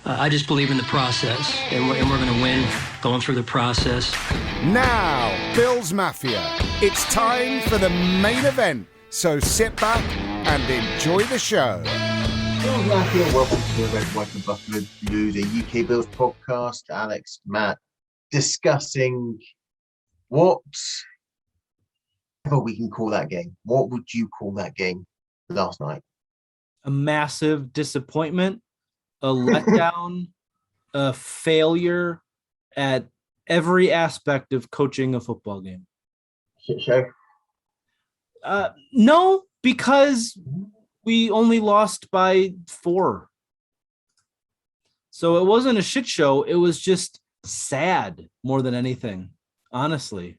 I just believe in the process, and we're going to win going through the process. Now, Bills Mafia, it's time for the main event. So sit back and enjoy the show. Bills Mafia, welcome to the Red, White and Buffalo Blues, a UK Bills podcast. Alex, Matt, discussing whatever we can call that game. What would you call that game last night? A massive disappointment, a letdown, a failure at every aspect of coaching a football game. Shit show? No, because we only lost by 4. So it wasn't a shit show. It was just sad more than anything, honestly.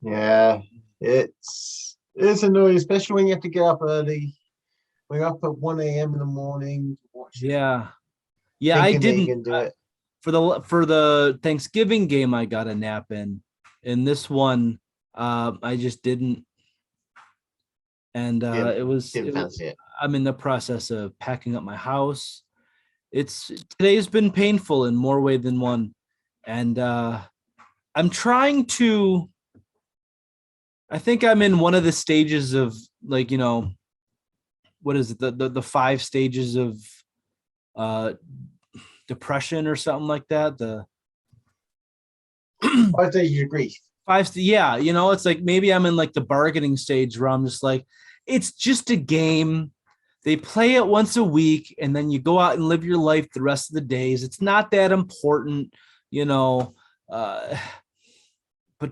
Yeah, it's annoying, especially when you have to get up early. We're up at 1 a.m. in the morning to watch it. Yeah, I didn't do it. For the Thanksgiving game. I got a nap in this one. I just didn't, and fancy it. I'm in the process of packing up my house. Today's been painful in more way than one, and I'm trying to. I think I'm in one of the stages of, like, what is it? The 5 stages of depression or something like that. The 5 stages of grief. Yeah, it's like maybe I'm in like the bargaining stage where I'm just like, it's just a game. They play it once a week, and then you go out and live your life the rest of the days. It's not that important, But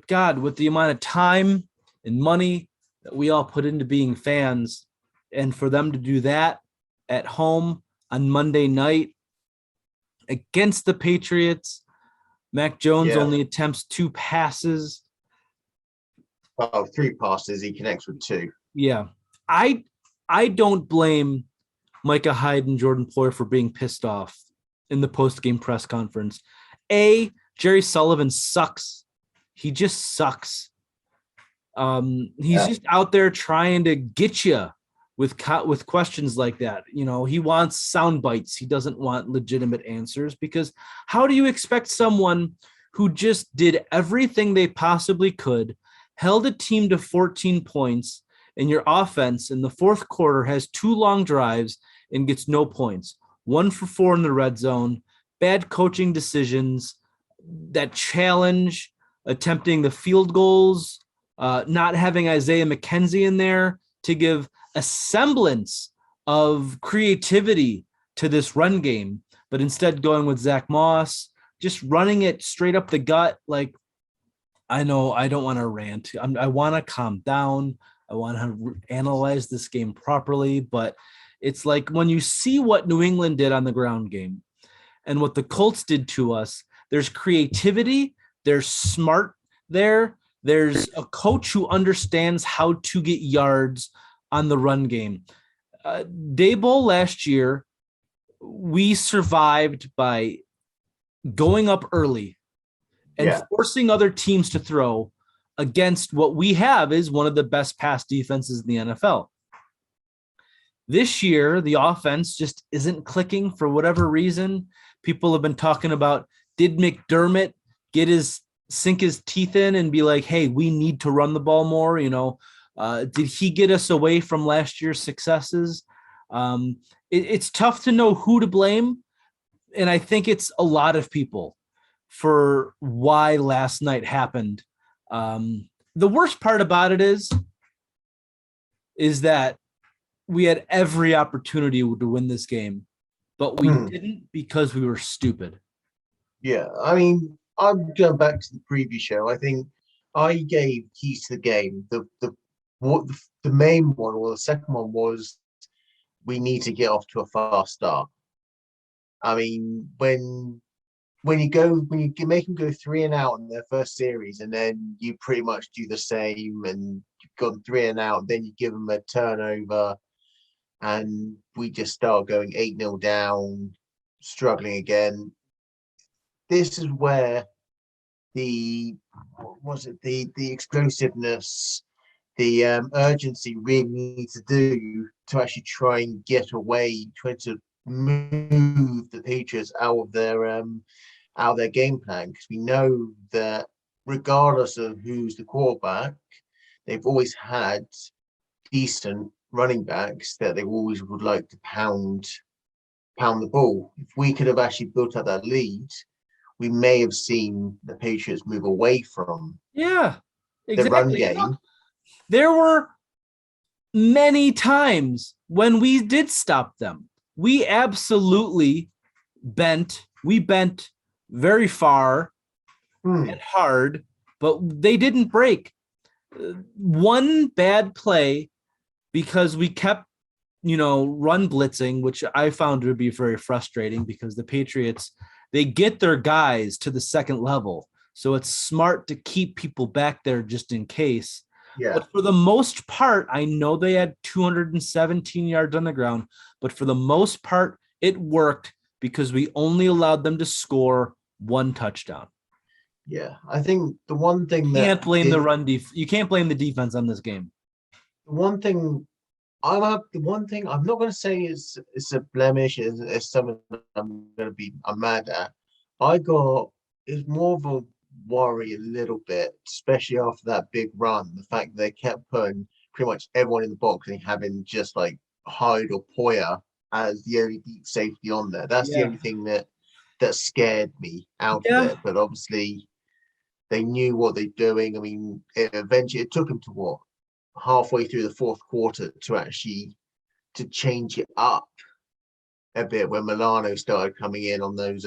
God, with the amount of time and money that we all put into being fans, and for them to do that at home on Monday night against the Patriots, Mac Jones only attempts 2 passes. Oh, 3 passes. He connects with 2. Yeah. I don't blame Micah Hyde and Jordan Poyer for being pissed off in the post-game press conference. Jerry Sullivan sucks. He just sucks. He's just out there trying to get you with questions like that. He wants sound bites. He doesn't want legitimate answers, because how do you expect someone who just did everything they possibly could, held a team to 14 points, and your offense in the fourth quarter has 2 long drives and gets no points, 1 for 4 in the red zone, bad coaching decisions, that challenge, attempting the field goals, not having Isaiah McKenzie in there to give a semblance of creativity to this run game, but instead going with Zach Moss, just running it straight up the gut. Like, I know I don't want to rant. I want to calm down. I want to analyze this game properly, but it's like when you see what New England did on the ground game and what the Colts did to us, there's creativity, there's smart there. There's a coach who understands how to get yards on the run game. Daboll last year, we survived by going up early and forcing other teams to throw against what we have is one of the best pass defenses in the NFL. This year, the offense just isn't clicking for whatever reason. People have been talking about, did McDermott sink his teeth in and be like, hey, we need to run the ball more? Did he get us away from last year's successes? It's tough to know who to blame. And I think it's a lot of people for why last night happened. The worst part about it is that we had every opportunity to win this game, but we didn't because we were stupid. Yeah, I mean, I'm going back to the previous show. I think I gave keys to the game. The main one, or the second one, was we need to get off to a fast start. I mean, when you make them go 3 and out in their first series, and then you pretty much do the same, and you've gone 3 and out, then you give them a turnover, and we just start going 8-0 down, struggling again. This is where the explosiveness, the urgency really needs to do to actually try and get away, try to move Patriots out of their game plan, because we know that regardless of who's the quarterback, they've always had decent running backs that they always would like to pound the ball. If we could have actually built up that lead, we may have seen the Patriots move away from Yeah, the run exactly. game. There were many times when we did stop them. We absolutely bent very far and hard, but they didn't break. One bad play because we kept, run blitzing, which I found to be very frustrating because the Patriots, they get their guys to the second level. So it's smart to keep people back there just in case. Yeah. But for the most part, I know they had 217 yards on the ground, but for the most part, it worked because we only allowed them to score one touchdown. Yeah, I think the one thing You that can't blame the run you can't blame the defense on this game. the one thing I'm not going to say is it's a blemish, is something I'm mad at. It's more of a worry a little bit, especially after that big run. The fact that they kept putting pretty much everyone in the box and having just like Hyde or Poyer as the only deep safety on there. That's the only thing that scared me out of it. But obviously, they knew what they're doing. I mean, it took them to what, halfway through the fourth quarter to change it up a bit when Milano started coming in on those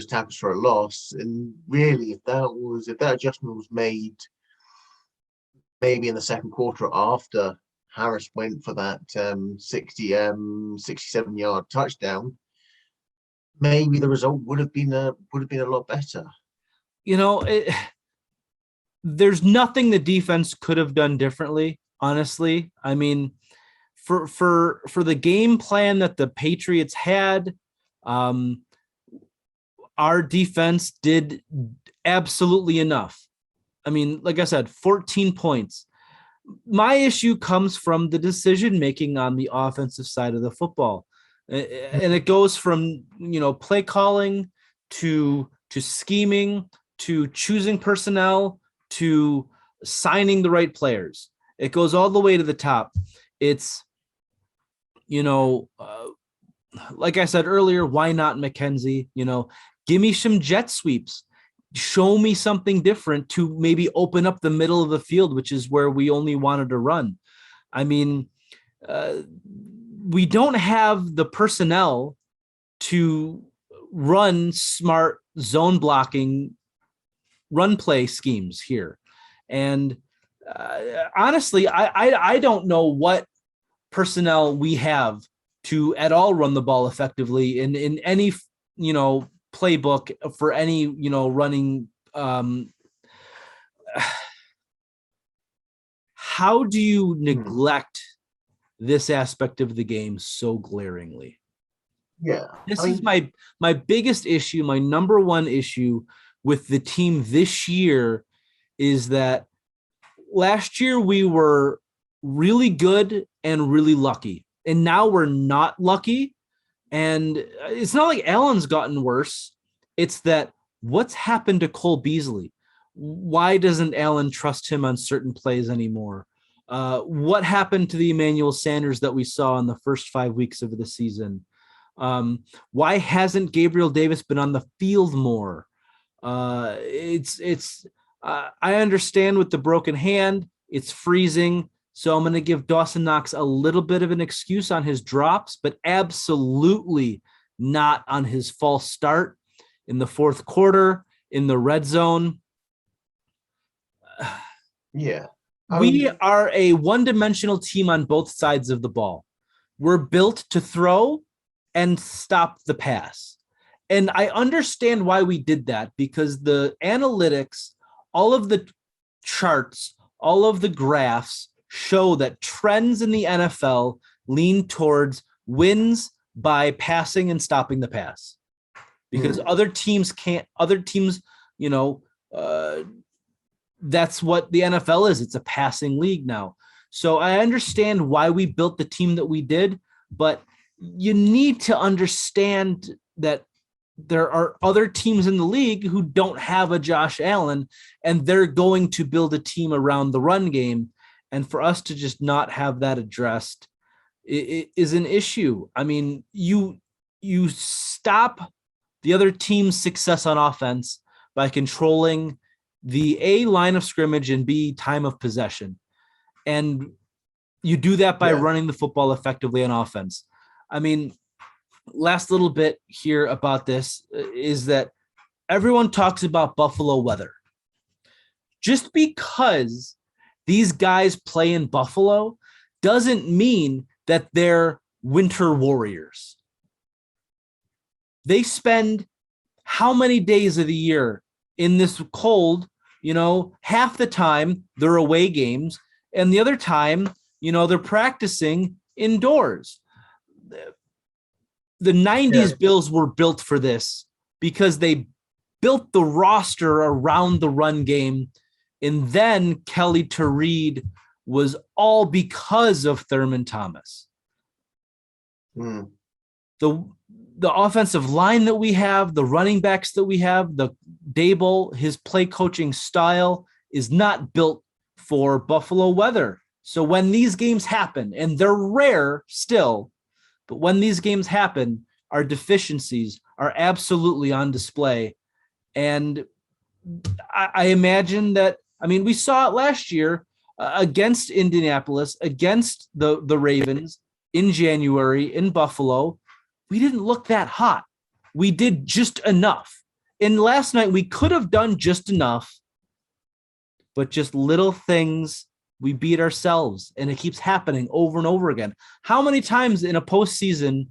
tackles for a loss. And really, if that adjustment was made maybe in the second quarter after Harris went for that 67-yard touchdown, maybe the result would have been a lot better. There's nothing the defense could have done differently, honestly. I mean, for the game plan that the Patriots had, our defense did absolutely enough. I mean, like I said, 14 points. My issue comes from the decision-making on the offensive side of the football. And it goes from, play calling to scheming, to choosing personnel, to signing the right players. It goes all the way to the top. It's, like I said earlier, why not McKenzie? Give me some jet sweeps. Show me something different to maybe open up the middle of the field, which is where we only wanted to run. I mean, we don't have the personnel to run smart zone blocking run play schemes here. And honestly, I don't know what personnel we have to at all run the ball effectively in any, playbook for any, running. How do you neglect this aspect of the game so glaringly? Yeah. This is my biggest issue. My number one issue with the team this year is that last year we were really good and really lucky. And now we're not lucky. And it's not like Allen's gotten worse. It's that what's happened to Cole Beasley? Why doesn't Allen trust him on certain plays anymore? What happened to the Emmanuel Sanders that we saw in the first 5 weeks of the season? Why hasn't Gabriel Davis been on the field more? I understand with the broken hand, it's freezing. So I'm going to give Dawson Knox a little bit of an excuse on his drops, but absolutely not on his false start in the fourth quarter, in the red zone. Yeah. We are a one-dimensional team on both sides of the ball. We're built to throw and stop the pass. And I understand why we did that, because the analytics, all of the charts, all of the graphs show that trends in the NFL lean towards wins by passing and stopping the pass. Because other teams, that's what the NFL is. It's a passing league now. So I understand why we built the team that we did, but you need to understand that there are other teams in the league who don't have a Josh Allen, and they're going to build a team around the run game. And for us to just not have that addressed is an issue. I mean, you stop the other team's success on offense by controlling the A, line of scrimmage, and B, time of possession. And you do that by running the football effectively on offense. I mean, last little bit here about this is that everyone talks about Buffalo weather. Just because these guys play in Buffalo doesn't mean that they're winter warriors. They spend how many days of the year in this cold? Half the time they're away games, and the other time, they're practicing indoors. The 90s Bills were built for this because they built the roster around the run game. And then Kelly to Reed was all because of Thurman Thomas. The offensive line that we have, the running backs that we have, the Dable, his play coaching style is not built for Buffalo weather. So when these games happen, and they're rare still, but when these games happen, our deficiencies are absolutely on display. And I imagine that, we saw it last year against Indianapolis, against the Ravens in January in Buffalo. We didn't look that hot. We did just enough. And last night we could have done just enough, but just little things, we beat ourselves, and it keeps happening over and over again. How many times in a post-game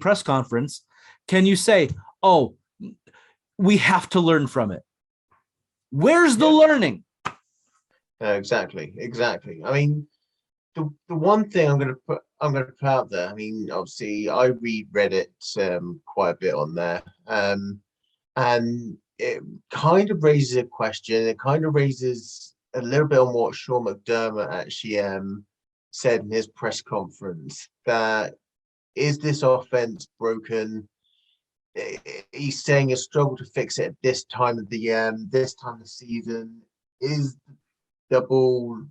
press conference can you say, oh, we have to learn from it? Where's the learning? Exactly. I mean, the one thing I'm going to put out there. I mean, obviously, I read Reddit quite a bit on there, and it kind of raises a question. It kind of raises a little bit on what Sean McDermott actually said in his press conference. That is this offense broken? He's saying a struggle to fix it at this time of the season. Is the ball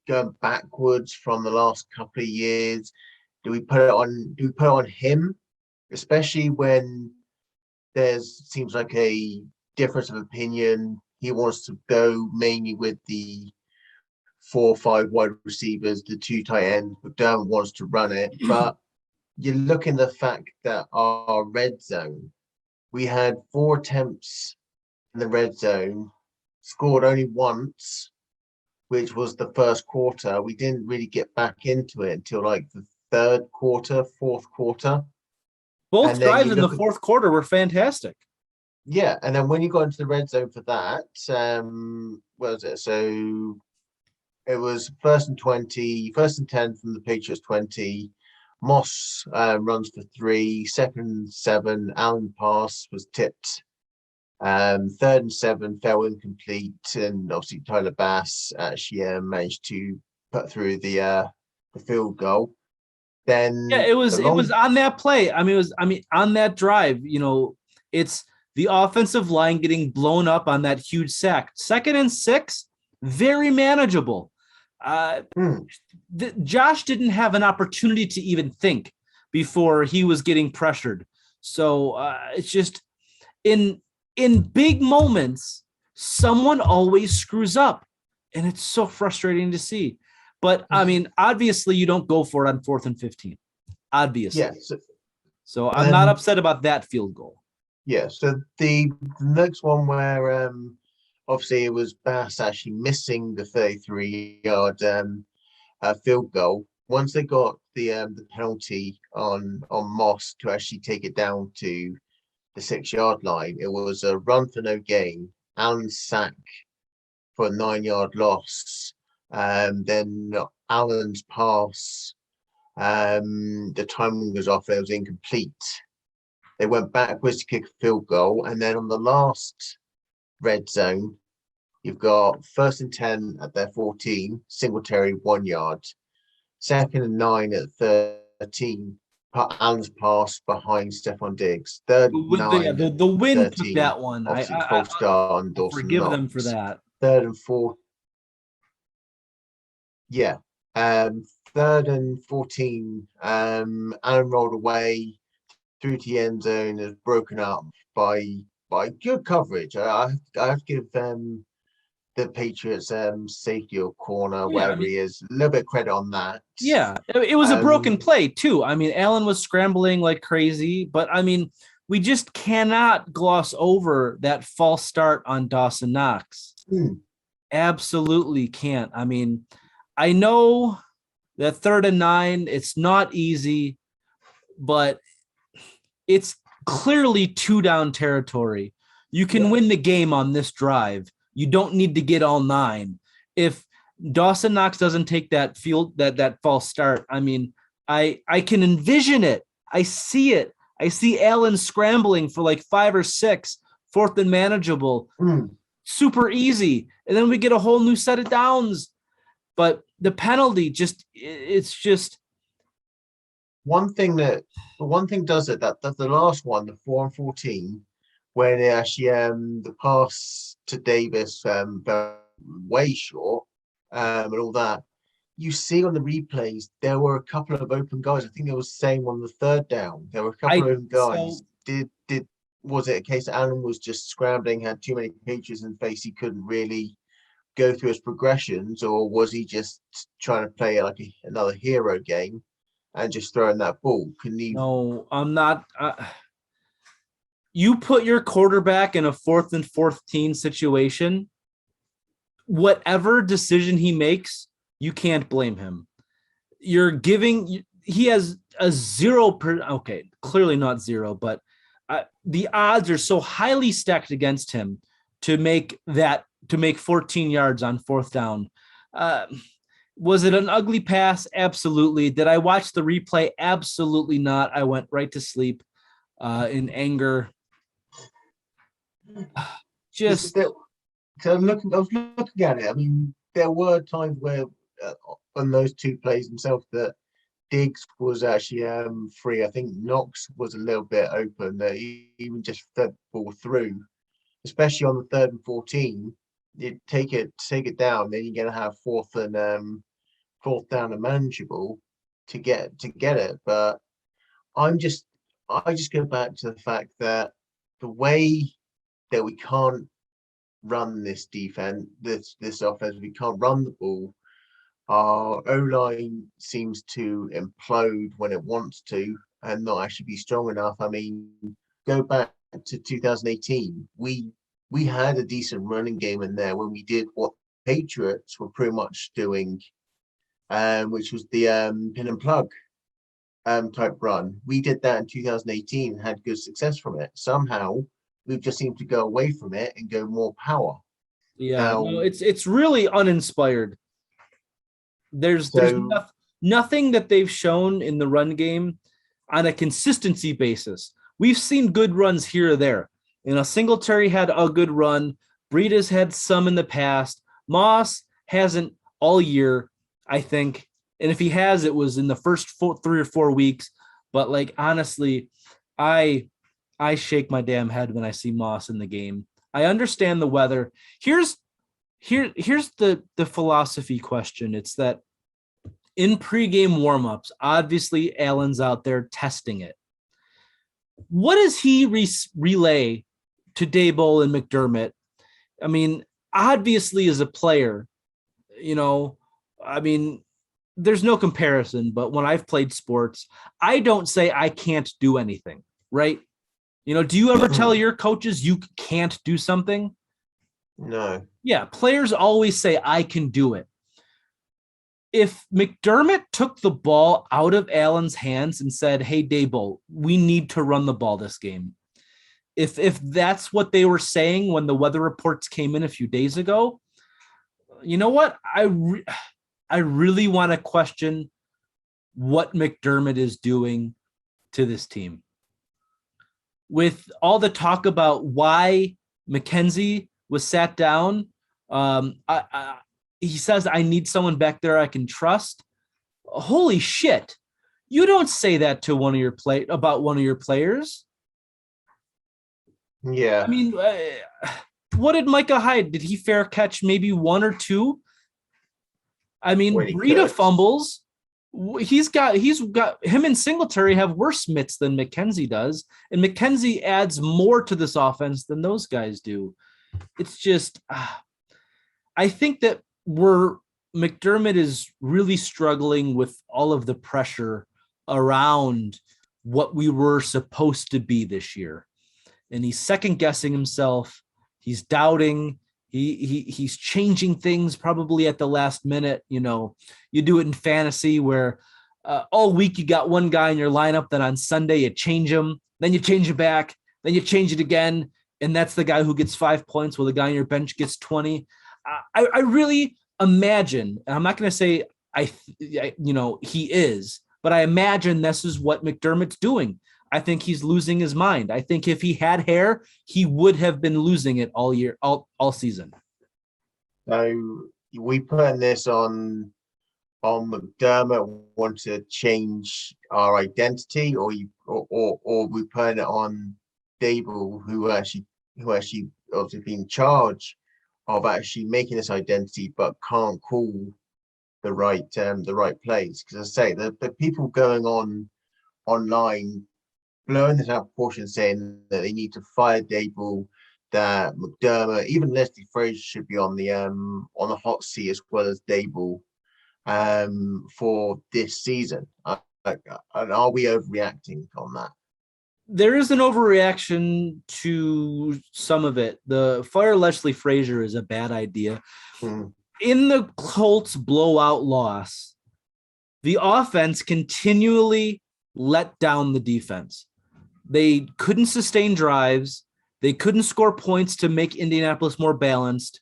going backwards from the last couple of years? Do we put it on him, especially when seems like a difference of opinion? He wants to go mainly with the 4 or 5 wide receivers, the 2 tight ends, but McDermott wants to run it. But you look in the fact that our red zone, we had 4 attempts in the red zone, scored only once, which was the first quarter. We didn't really get back into it until like the third quarter, fourth quarter. Both drives in the fourth quarter were fantastic. Yeah, and then when you got into the red zone for that, what was it? So it was 1st and 20, 1st and 10 from the Patriots 20. Moss runs for 3, 2nd and 7. Allen pass was tipped. 3rd and 7 fell incomplete, and obviously Tyler Bass actually managed to put through the field goal. Then it was on that play. On that drive. It's the offensive line getting blown up on that huge sack. 2nd and 6, very manageable. Josh didn't have an opportunity to even think before he was getting pressured. So it's just in big moments, someone always screws up, and it's so frustrating to see. But obviously you don't go for it on 4th and 15. Obviously. Yes. So I'm not upset about that field goal. Yeah. So the next one where obviously it was Bass actually missing the 33-yard field goal. Once they got the penalty on Moss to actually take it down to the 6-yard line, it was a run for no gain. Allen's sack for a 9-yard loss. Then Allen's pass, the timing was off. It was incomplete. They went backwards to kick a field goal, and then on the last red zone, you've got 1st and 10 at their 14, Singletary 1 yard. 2nd and 9 at 13, Allen's pass behind Stephon Diggs. Third With the, yeah, nine, the win took 13. that one. Obviously, false start on I'll Dawson forgive them for Knox. that. Third and fourth. Yeah. Third and 14. Allen rolled away through to the end zone, is broken up by good coverage. I have to give the Patriots safety or corner, Yeah, I whatever mean, he is, a little bit of credit on that. yeah, it was a broken Um, play too. I mean, Allen was scrambling like crazy, but I mean, we just cannot gloss over that false start on Dawson Knox. hmm, Absolutely can't. I mean, I know that 3rd and 9, it's not easy, but it's clearly 2 down territory. You can yeah. win the game on this drive. You don't need to get all 9. If Dawson Knox doesn't take that false start, I mean, I can envision it. I see it. I see Allen scrambling for like 5 or 6, 4th and manageable, Hmm. super easy, and then we get a whole new set of downs. But the penalty it's just One thing does it that the last one, the 4 and 14, when actually the pass to Davis fell way short and all that. You see on the replays there were a couple of open guys. I think it was the same on the third down. There were a couple of I open so guys. Did Was it a case that Allen was just scrambling, had too many Patriots in face, he couldn't really go through his progressions, or was he just trying to play like another hero game and just throwing that ball? Can you? no, I'm not. You put your quarterback in a 4th and 14 situation, whatever decision he makes, you can't blame him. You're giving, he has a 0 okay, clearly not 0, but the odds are so highly stacked against him to make 14 yards on 4th down. Was it an ugly pass? Absolutely. Did I watch the replay? Absolutely not. I went right to sleep in anger. Just So I was looking at it. I mean, there were times where on those two plays themselves that Diggs was actually free. I think Knox was a little bit open. That he even just fed the ball through, especially on the 3rd and 14. You take it down, then you're gonna have 4th down and manageable to get it. But I'm just I just go back to the fact that the way that we can't run this defense, this offense, we can't run the ball. Our O-line seems to implode when it wants to and not actually be strong enough. I mean, go back to 2018. We had a decent running game in there when we did what Patriots were pretty much doing, which was the pin and plug type run. We did that in 2018 and had good success from it. Somehow we've just seemed to go away from it and go more power. yeah, Now, no, it's really uninspired. There's so nothing that they've shown in the run game on a consistency basis. We've seen good runs here or there. You know, Singletary had a good run. Breida's had some in the past. Moss hasn't all year, I think. And if he has, it was in the first 3 or 4 weeks. But like honestly, I shake my damn head when I see Moss in the game. I understand the weather. Here's the philosophy question. It's that in pregame warmups, obviously Allen's out there testing it. What does he relay to Daboll and McDermott? I mean, obviously as a player, you know, I mean, there's no comparison, but when I've played sports, I don't say I can't do anything, right? You know, do you ever tell your coaches you can't do something? no. Yeah, players always say I can do it. If McDermott took the ball out of Allen's hands and said, "Hey, Daboll, we need to run the ball this game," if that's what they were saying when the weather reports came in a few days ago, you know what? I really want to question what McDermott is doing to this team. With all the talk about why McKenzie was sat down, he says, "I need someone back there I can trust." Holy shit. You don't say that to about one of your players. Yeah. I mean, what did Micah Hyde? Did he fair catch maybe one or two? I mean, When he Breida could. fumbles. He's got him and Singletary have worse mitts than McKenzie does, and McKenzie adds more to this offense than those guys do. It's just, I think that McDermott is really struggling with all of the pressure around what we were supposed to be this year, and he's second guessing himself. He's doubting. He's changing things probably at the last minute. You know, you do it in fantasy where all week you got one guy in your lineup, then on Sunday you change him, then you change it back, then you change it again, and that's the guy who gets 5 points while the guy on your bench gets 20. I really imagine, and I'm not going to say he is, but I imagine this is what McDermott's doing. I think he's losing his mind. I think if he had hair, he would have been losing it all year, all season. So we putting this on McDermott want to change our identity, or we putting it on Dable, who actually obviously been in charge of actually making this identity, but can't call the right plays. Because I say the people going on online blowing this out of proportion, saying that they need to fire Dable, that McDermott, even Leslie Frazier should be on the hot seat as well as Dable for this season. And are we overreacting on that? There is an overreaction to some of it. The fire Leslie Frazier is a bad idea. In the Colts blowout loss, the offense continually let down the defense. They couldn't sustain drives. They couldn't score points to make Indianapolis more balanced.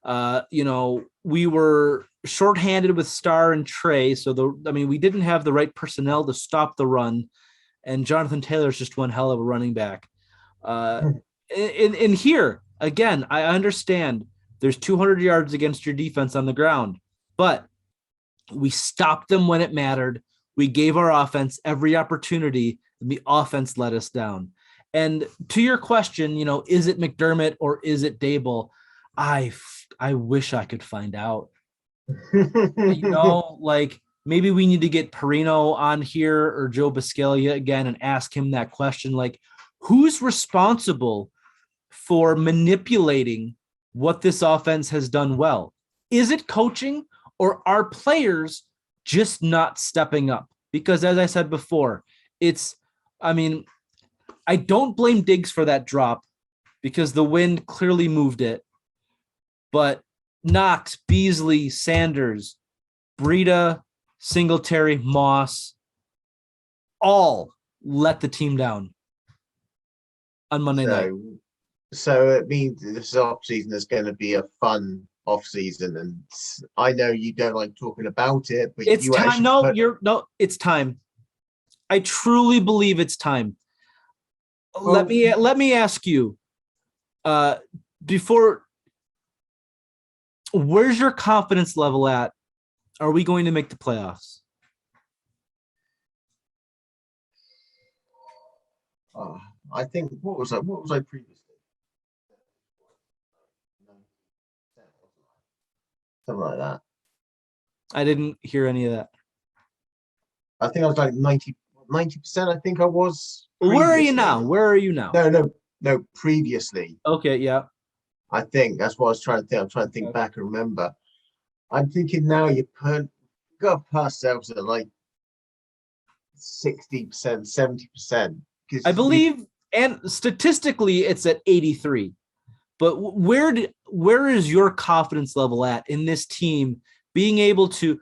We were shorthanded with Starr and Trey. We didn't have the right personnel to stop the run. And Jonathan Taylor's just one hell of a running back. In here, again, I understand there's 200 yards against your defense on the ground, but we stopped them when it mattered. We gave our offense every opportunity, and the offense let us down. And to your question, is it McDermott or is it Dable? I wish I could find out. Maybe we need to get Perino on here or Joe Biscaglia again and ask him that question. Like, who's responsible for manipulating what this offense has done well? Is it coaching, or are players just not stepping up? Because as I said before, I don't blame Diggs for that drop because the wind clearly moved it. But Knox, Beasley, Sanders, Breida, Singletary, Moss, all let the team down on Monday night. So it means this offseason is going to be a fun offseason, and I know you don't like talking about it, but it's time. It's time. I truly believe it's time. Let me ask you, before, where's your confidence level at? Are we going to make the playoffs? I think what was I previously? Something like that. I didn't hear any of that. I think I was like 90%. I think I was. Where are you now? No, previously. Okay, yeah. I think that's what I was trying to think. I'm trying to think back and remember. I'm thinking now you got to pass ourselves at like 60%, 70%. I believe, and statistically, it's at 83. But where is your confidence level at in this team being able to,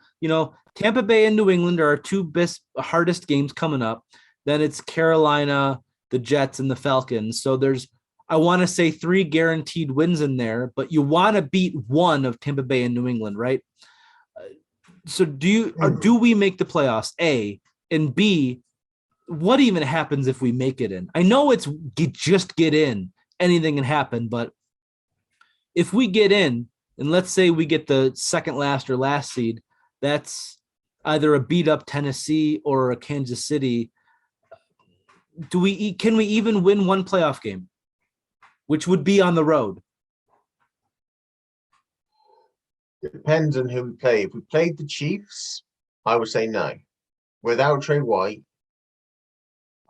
Tampa Bay and New England are our two hardest games coming up. Then it's Carolina, the Jets, and the Falcons. So there's, I want to say, 3 guaranteed wins in there, but you want to beat one of Tampa Bay and New England, right? So do we make the playoffs? A, and B, what even happens if we make it in? I know it's just get in, anything can happen, but if we get in, and let's say we get the second last or last seed, that's either a beat up Tennessee or a Kansas City, can we even win one playoff game, which would be on the road? Depends on who we play. If we played the Chiefs, I would say no. Without Trey White,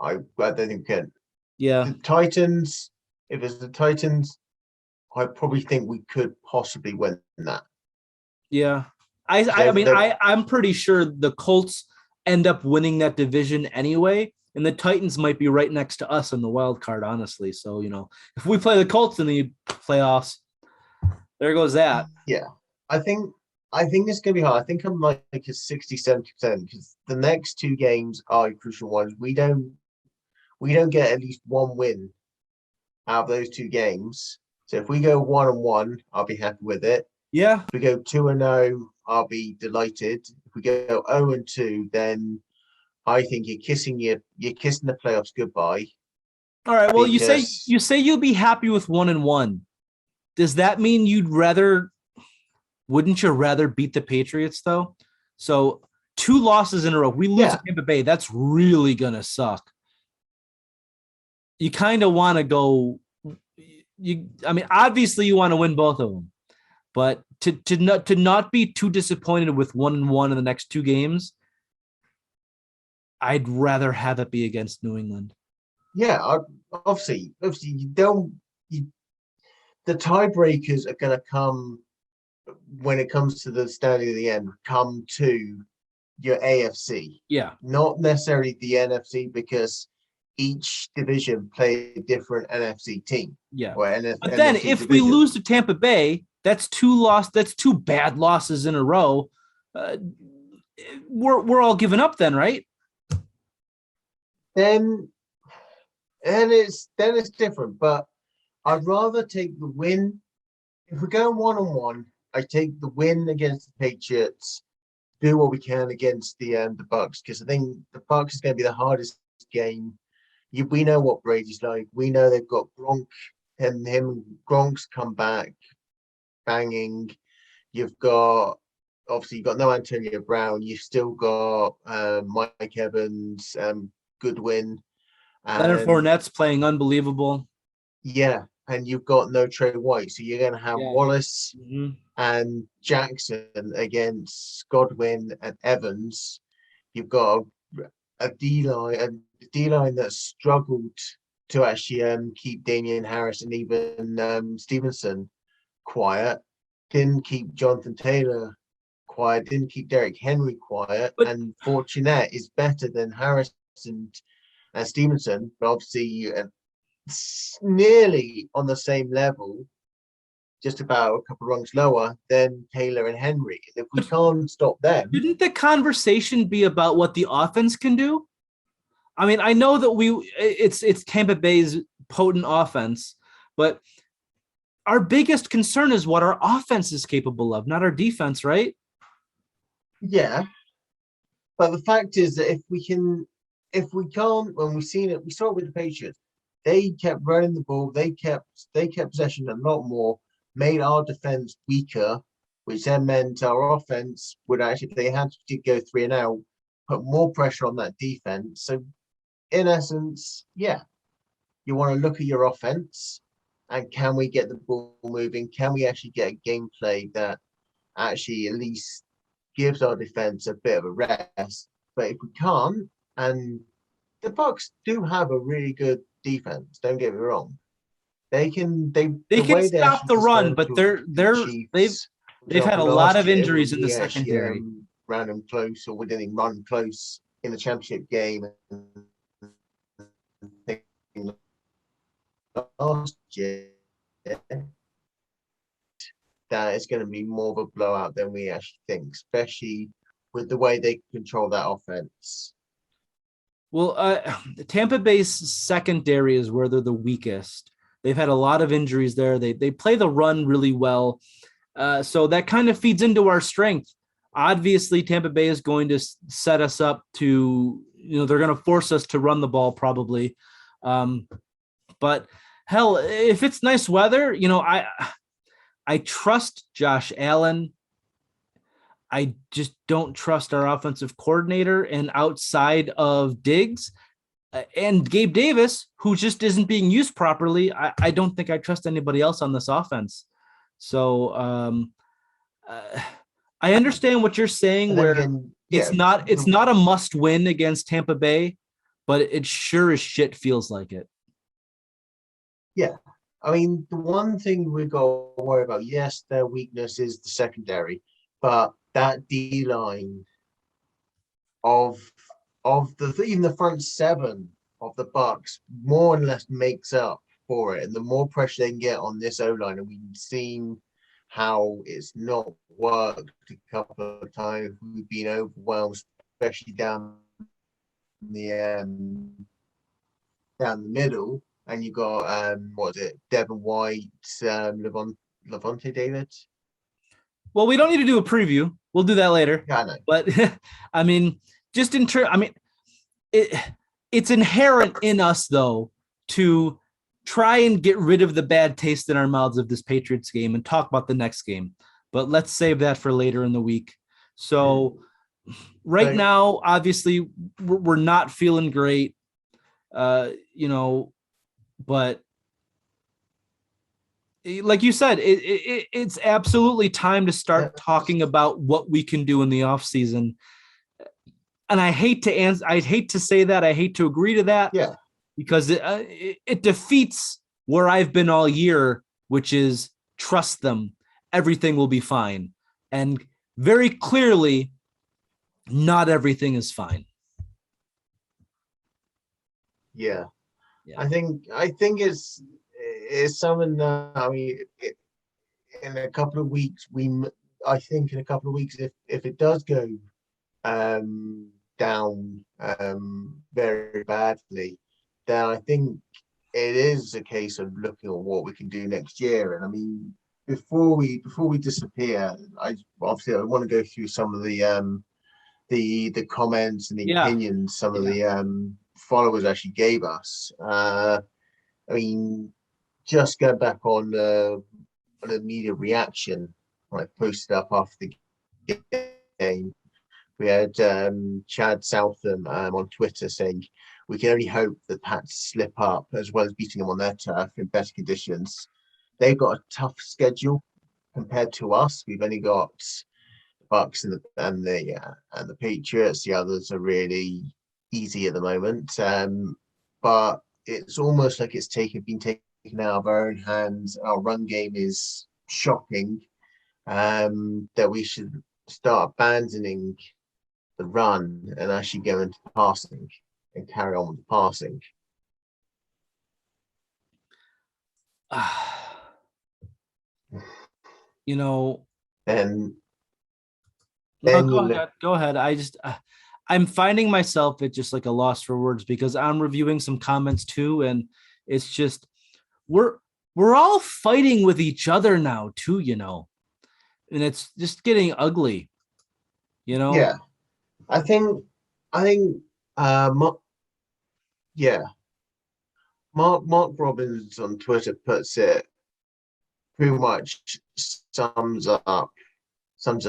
I don't think we can. Yeah. The Titans, if it's the Titans, I probably think we could possibly win that. Yeah. I'm pretty sure the Colts end up winning that division anyway, and the Titans might be right next to us in the wild card, honestly. So, if we play the Colts in the playoffs, there goes that. Yeah. I think it's gonna be hard. I think I'm like a 60-70% because the next two games are crucial ones. We don't get at least one win out of those two games. So if we go 1-1, I'll be happy with it. Yeah. If we go 2-0, I'll be delighted. If we go 0-2, then I think you're kissing the playoffs goodbye. All right. Well, you say you'll be happy with 1-1. Does that mean wouldn't you rather beat the Patriots though? So 2 losses in a row. We lose to Tampa Bay. That's really gonna suck. You kind of want to go. Obviously you want to win both of them, but to not be too disappointed with 1-1 in the next 2 games, I'd rather have it be against New England. Yeah, obviously the tiebreakers are going to come when it comes to the standing of the end. Come to your AFC, not necessarily the NFC, because each division play a different NFC team. Yeah, but then if we lose to Tampa Bay, that's 2 bad losses in a row. We're all giving up then, right? Then it's different. But I'd rather take the win. If we're going 1-1, I take the win against the Patriots. Do what we can against the Bucks, because I think the Bucks is going to be the hardest game. We know what Brady's like. We know they've got Gronk, and Gronk's come back banging. You've got no Antonio Brown. You've still got Mike Evans, Goodwin. Leonard Fournette's playing unbelievable. Yeah, and you've got no Trey White. So you're going to have Wallace and Jackson against Godwin and Evans. You've got a D-line that struggled to actually keep Damian Harris and even Stevenson quiet. Didn't keep Jonathan Taylor quiet. Didn't keep Derrick Henry quiet. And Fortunet is better than Harris and Stevenson, but obviously nearly on the same level, just about a couple of rungs lower than Taylor and Henry. And if we can't stop them, shouldn't the conversation be about what the offense can do? I know that it's Tampa Bay's potent offense, but our biggest concern is what our offense is capable of, not our defense, right? Yeah. But the fact is that if we can't, when we've seen it, we saw it with the Patriots. They kept running the ball. They kept possession a lot more, made our defense weaker, which then meant our offense would actually, if they had to go 3-0, put more pressure on that defense. So in essence, you want to look at your offense and can we get the ball moving? Can we actually get a gameplay that actually at least gives our defense a bit of a rest? But if we can't, and the Bucks do have a really good defense, don't get me wrong. They can stop the run, but they've had a lot of injuries in the secondary. Ran them close, or we didn't run close in the championship game last year. That it's going to be more of a blowout than we actually think, especially with the way they control that offense. Well, Tampa Bay's secondary is where they're the weakest. They've had a lot of injuries there. They play the run really well. So that kind of feeds into our strength. Obviously, Tampa Bay is going to set us up to, they're going to force us to run the ball probably. But hell, if it's nice weather, I trust Josh Allen. I just don't trust our offensive coordinator, and outside of Diggs and Gabe Davis, who just isn't being used properly, I don't think I trust anybody else on this offense. So uh, I understand what you're saying, And then where again, it's yeah, not a must win against Tampa Bay, but it sure as shit feels like it. yeah. I mean, the one thing we got to worry about, yes, their weakness is the secondary, but that D line of even the front seven of the Bucks more or less makes up for it. And the more pressure they can get on this O line, and we've seen how it's not worked a couple of times. We've been overwhelmed, especially the down the middle. And you got what is it, Devin White, Levante David. Well, we don't need to do a preview. We'll do that later. Yeah, I know. But I mean, just in turn, I mean, it's inherent in us though to try and get rid of the bad taste in our mouths of this Patriots game and talk about the next game. But let's save that for later in the week. So right now, obviously, we're not feeling great, but like you said, it's absolutely time to start talking about what we can do in the off season. And I hate to answer. I'd hate to say that. I hate to agree to that. Yeah. Because it defeats where I've been all year, which is trust them. Everything will be fine. And very clearly, not everything is fine. Yeah. I think it's something that, I mean, in a couple of weeks, I think in a couple of weeks, if it does go down very badly, then I think it is a case of looking at what we can do next year. And I mean, before we disappear, I want to go through some of the comments and the opinions some of the followers actually gave us. I mean, just go back on the media reaction when I posted up after the game. We had Chad Southam on Twitter saying, "We can only hope the Pats slip up as well as beating them on their turf in better conditions. They've got a tough schedule compared to us. We've only got the Bucks and the Patriots. The others are really easy at the moment. But it's almost like it's been taken out of our own hands. Our run game is shocking. That we should start abandoning the run and actually go into passing and carry on with the passing." And then go ahead. I'm finding myself at just like a loss for words because I'm reviewing some comments too, and it's just we're all fighting with each other now too, and it's just getting ugly, Yeah, I think Mark Robbins on Twitter puts it pretty much sums it up. Can't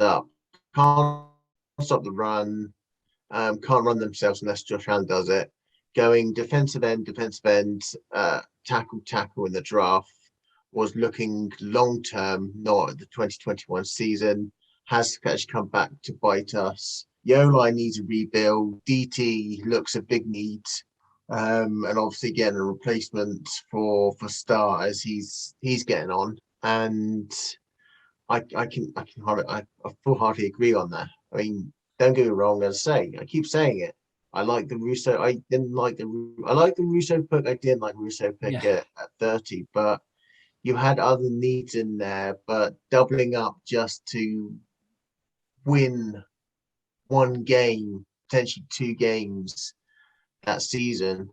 stop the run. Can't run themselves unless Josh Allen does it. Going defensive end, tackle in the draft was looking long term, not at the 2021 season. Has actually come back to bite us. The O-line needs a rebuild. DT looks a big need. And obviously getting a replacement for Star as he's getting on. And I full-heartedly agree on that. I mean, don't get me wrong, as I say, I keep saying it. I like the Russo. I like the Russo pick. I didn't like Russo pick at 30, but you had other needs in there. But doubling up just to win one game, potentially two games that season,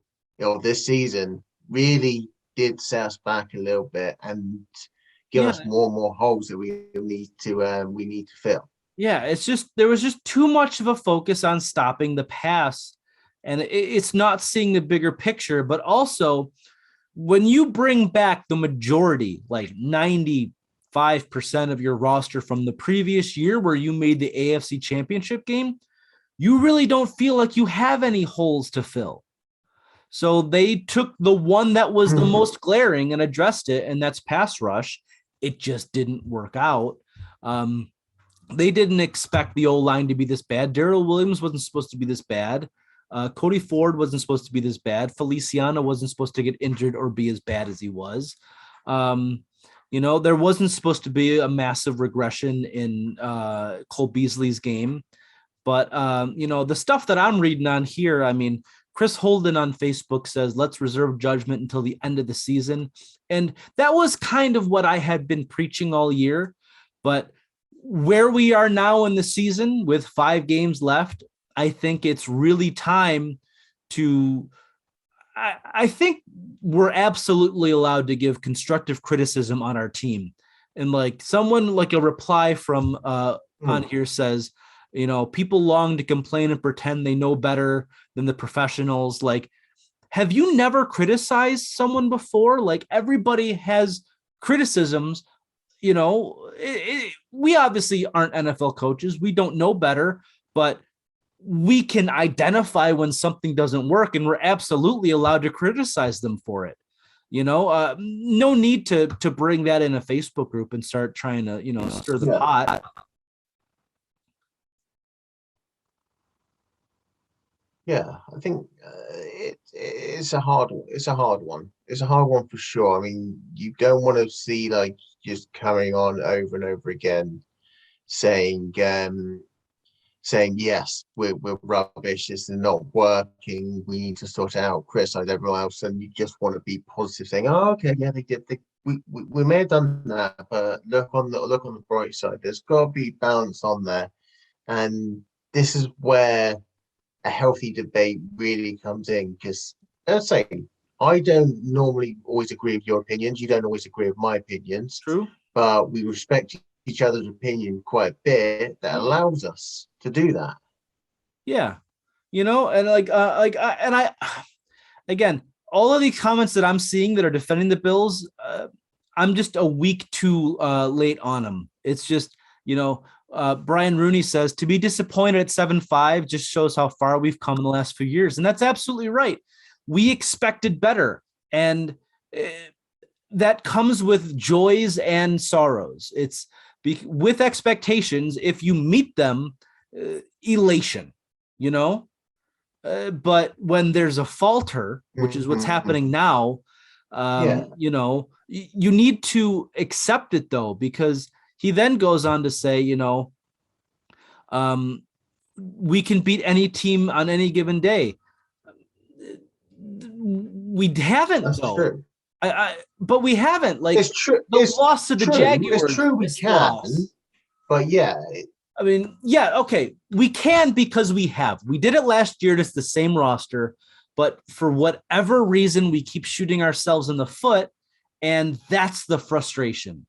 this season, really did set us back a little bit and give us more and more holes that we need to fill. Yeah, it's just there was just too much of a focus on stopping the pass, and it's not seeing the bigger picture. But also, when you bring back the majority, like 90, 5% of your roster from the previous year where you made the AFC Championship game, you really don't feel like you have any holes to fill. So they took the one that was the most glaring and addressed it, and that's pass rush. It just didn't work out. They didn't expect the O-line to be this bad. Darrell Williams wasn't supposed to be this bad. Cody Ford wasn't supposed to be this bad. Feliciano wasn't supposed to get injured or be as bad as he was. There wasn't supposed to be a massive regression in Cole Beasley's game. But, the stuff that I'm reading on here, I mean, Chris Holden on Facebook says, let's reserve judgment until the end of the season. And that was kind of what I had been preaching all year. But where we are now in the season with 5 games left, I think it's really time to I think we're absolutely allowed to give constructive criticism on our team. And like someone like a reply from on here says, people long to complain and pretend they know better than the professionals. Like, have you never criticized someone before? Like, everybody has criticisms. We obviously aren't NFL coaches. We don't know better, but we can identify when something doesn't work, and we're absolutely allowed to criticize them for it. No need to bring that in a Facebook group and start trying to, stir the pot. Yeah, I think it's a hard one. It's a hard one. It's a hard one for sure. I mean, you don't want to see like just carrying on over and over again, saying yes, we're rubbish. This is not working. We need to sort it out. Criticize everyone else, and you just want to be positive, saying, "Oh, okay, yeah, they did. We may have done that, but look on the bright side. There's got to be balance on there, and this is where a healthy debate really comes in, because let's say I don't normally always agree with your opinions. You don't always agree with my opinions. True. But we respect each other's opinion quite a bit. That allows us to do that. Yeah. Again, all of these comments that I'm seeing that are defending the Bills, I'm just a week too late on them. It's just, Brian Rooney says to be disappointed at 7-5 just shows how far we've come in the last few years. And that's absolutely right. We expected better. And that comes with joys and sorrows. It's with expectations. If you meet them, elation, but when there's a falter, which is what's happening now, you need to accept it though, because he then goes on to say, we can beat any team on any given day. We haven't. That's though. True. But we haven't. Like, it's true. The loss to the Jaguars. It's true. We can. But yeah. I mean, yeah, okay. We can because we have. We did it last year. It's the same roster. But for whatever reason, we keep shooting ourselves in the foot. And that's the frustration.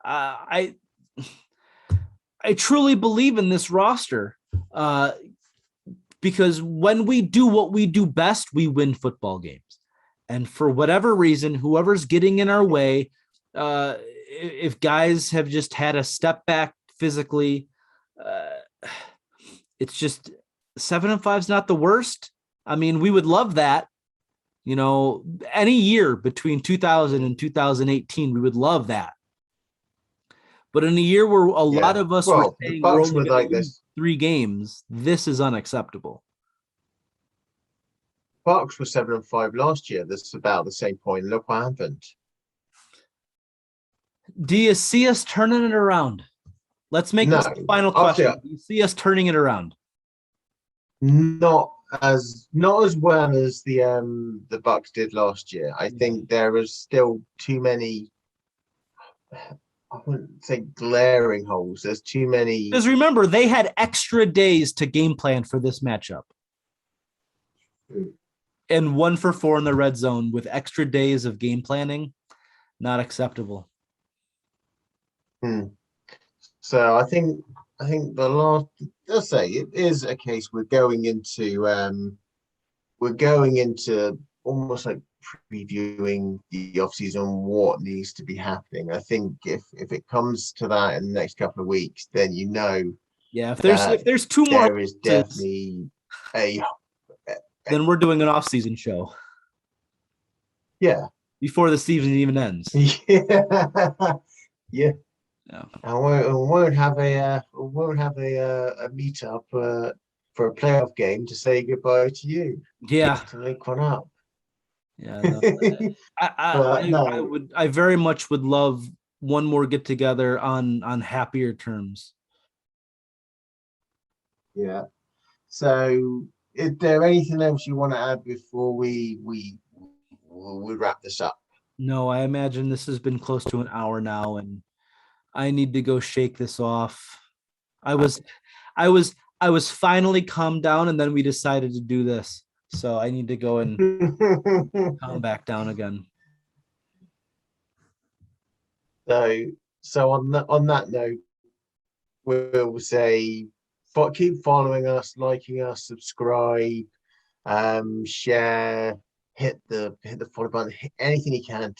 I truly believe in this roster because when we do what we do best, we win football games. And for whatever reason, whoever's getting in our way, if guys have just had a step back physically, it's just 7-5 is not the worst. I mean, we would love that. Any year between 2000 and 2018, we would love that. But in a year where a lot of us were saying we're only going to lose 3 games, this is unacceptable. Bucks were 7-5 last year. That's about the same point. Look what happened. Do you see us turning it around? Let's make this the final question. Do you see us turning it around? Not as well as the Bucks did last year. I think there is still too many. I wouldn't say glaring holes. There's too many. Because remember, they had extra days to game plan for this matchup. And 1 for 4 in the red zone with extra days of game planning, not acceptable. So I think the last, let's say it is a case we're going into almost like previewing the offseason, what needs to be happening. I think if it comes to that in the next couple of weeks, then Yeah, if that there's two more there is definitely a then we're doing an off-season show yeah. before the season even ends. Yeah. Yeah. Yeah. And we won't have a meetup for a playoff game to say goodbye to you, Yeah. to link one up. Yeah. No. But I no, I very much would love one more get together on happier terms. yeah. So, is there anything else you want to add before we wrap this up? No, I imagine this has been close to an hour now, and I need to go shake this off. I was I was I was finally calmed down, and then we decided to do this. So I need to go and calm back down again. So, on that note, we'll say keep following us, liking us, subscribe, share, hit the follow button, hit anything you can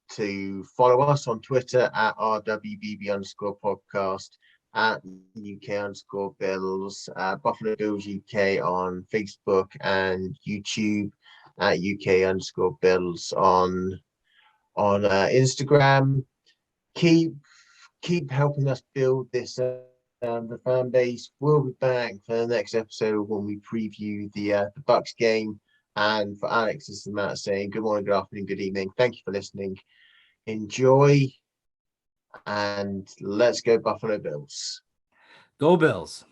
to follow us on Twitter at RWBB_podcast, at UK_Bills, Buffalo Bills UK on Facebook and YouTube, at UK_Bills on Instagram. Keep helping us build this the fan base. We'll be back for the next episode when we preview the Bucks game. And for Alex, this is Matt saying good morning, good afternoon, good evening. Thank you for listening. Enjoy, and let's go Buffalo Bills. Go Bills.